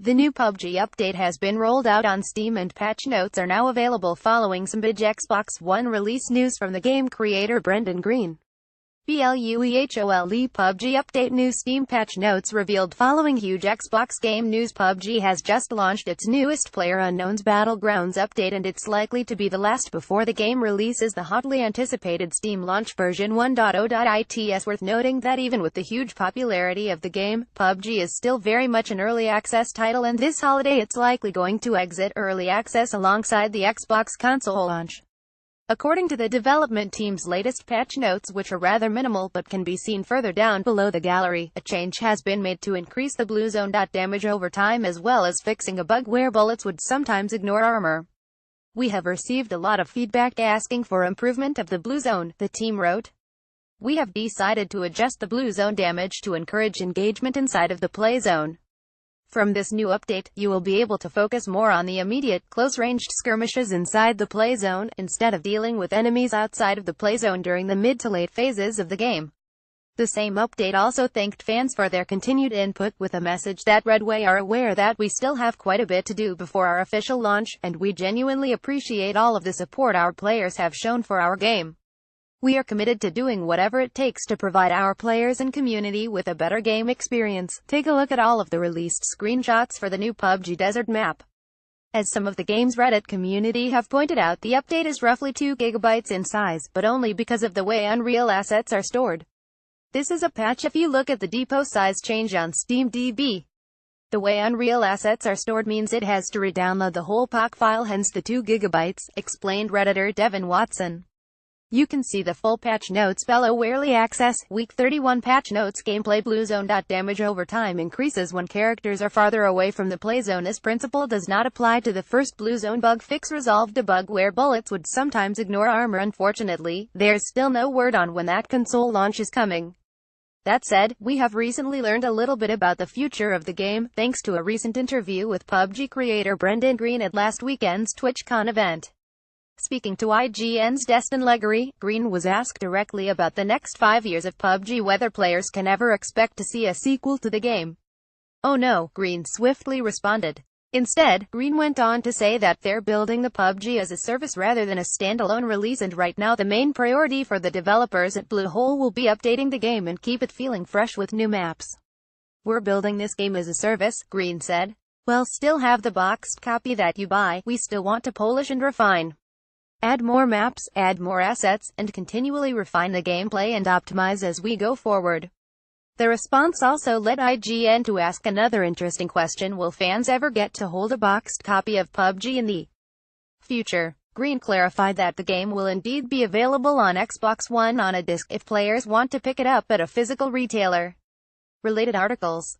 The new PUBG update has been rolled out on Steam and patch notes are now available following some big Xbox One release news from the game creator Brendan Green. BLUEHOLE PUBG update. New Steam patch notes revealed following huge Xbox game news. PUBG has just launched its newest PlayerUnknown's Battlegrounds update, and it's likely to be the last before the game releases the hotly anticipated Steam launch version 1.0. It's worth noting that even with the huge popularity of the game, PUBG is still very much an early access title, and this holiday it's likely going to exit early access alongside the Xbox console launch. According to the development team's latest patch notes, which are rather minimal but can be seen further down below the gallery, a change has been made to increase the blue zone damage over time, as well as fixing a bug where bullets would sometimes ignore armor. "We have received a lot of feedback asking for improvement of the blue zone," the team wrote. "We have decided to adjust the blue zone damage to encourage engagement inside of the play zone. From this new update, you will be able to focus more on the immediate, close-ranged skirmishes inside the play zone, instead of dealing with enemies outside of the play zone during the mid to late phases of the game." The same update also thanked fans for their continued input, with a message that read, "We are aware that we still have quite a bit to do before our official launch, and we genuinely appreciate all of the support our players have shown for our game. We are committed to doing whatever it takes to provide our players and community with a better game experience." Take a look at all of the released screenshots for the new PUBG Desert map. As some of the game's Reddit community have pointed out, the update is roughly 2 GB in size, but only because of the way Unreal assets are stored. This is a patch if you look at the depot size change on SteamDB. The way Unreal assets are stored means it has to re-download the whole pack file, hence the 2 GB, explained Redditor Devin Watson. You can see the full patch notes below. Early access, week 31 patch notes. Gameplay blue zone damage over time increases when characters are farther away from the play zone. This principle does not apply to the first blue zone bug fix. Resolved a bug where bullets would sometimes ignore armor. Unfortunately, there's still no word on when that console launch is coming. That said, we have recently learned a little bit about the future of the game, thanks to a recent interview with PUBG creator Brendan Green at last weekend's TwitchCon event. Speaking to IGN's Destin Legarie, Green was asked directly about the next 5 years of PUBG, whether players can ever expect to see a sequel to the game. "Oh no," Green swiftly responded. Instead, Green went on to say that they're building the PUBG as a service rather than a standalone release, and right now the main priority for the developers at Bluehole will be updating the game and keep it feeling fresh with new maps. "We're building this game as a service," Green said. "We'll still have the boxed copy that you buy. We still want to polish and refine. Add more maps, add more assets, and continually refine the gameplay and optimize as we go forward." The response also led IGN to ask another interesting question: will fans ever get to hold a boxed copy of PUBG in the future? Green clarified that the game will indeed be available on Xbox One on a disc, if players want to pick it up at a physical retailer. Related articles.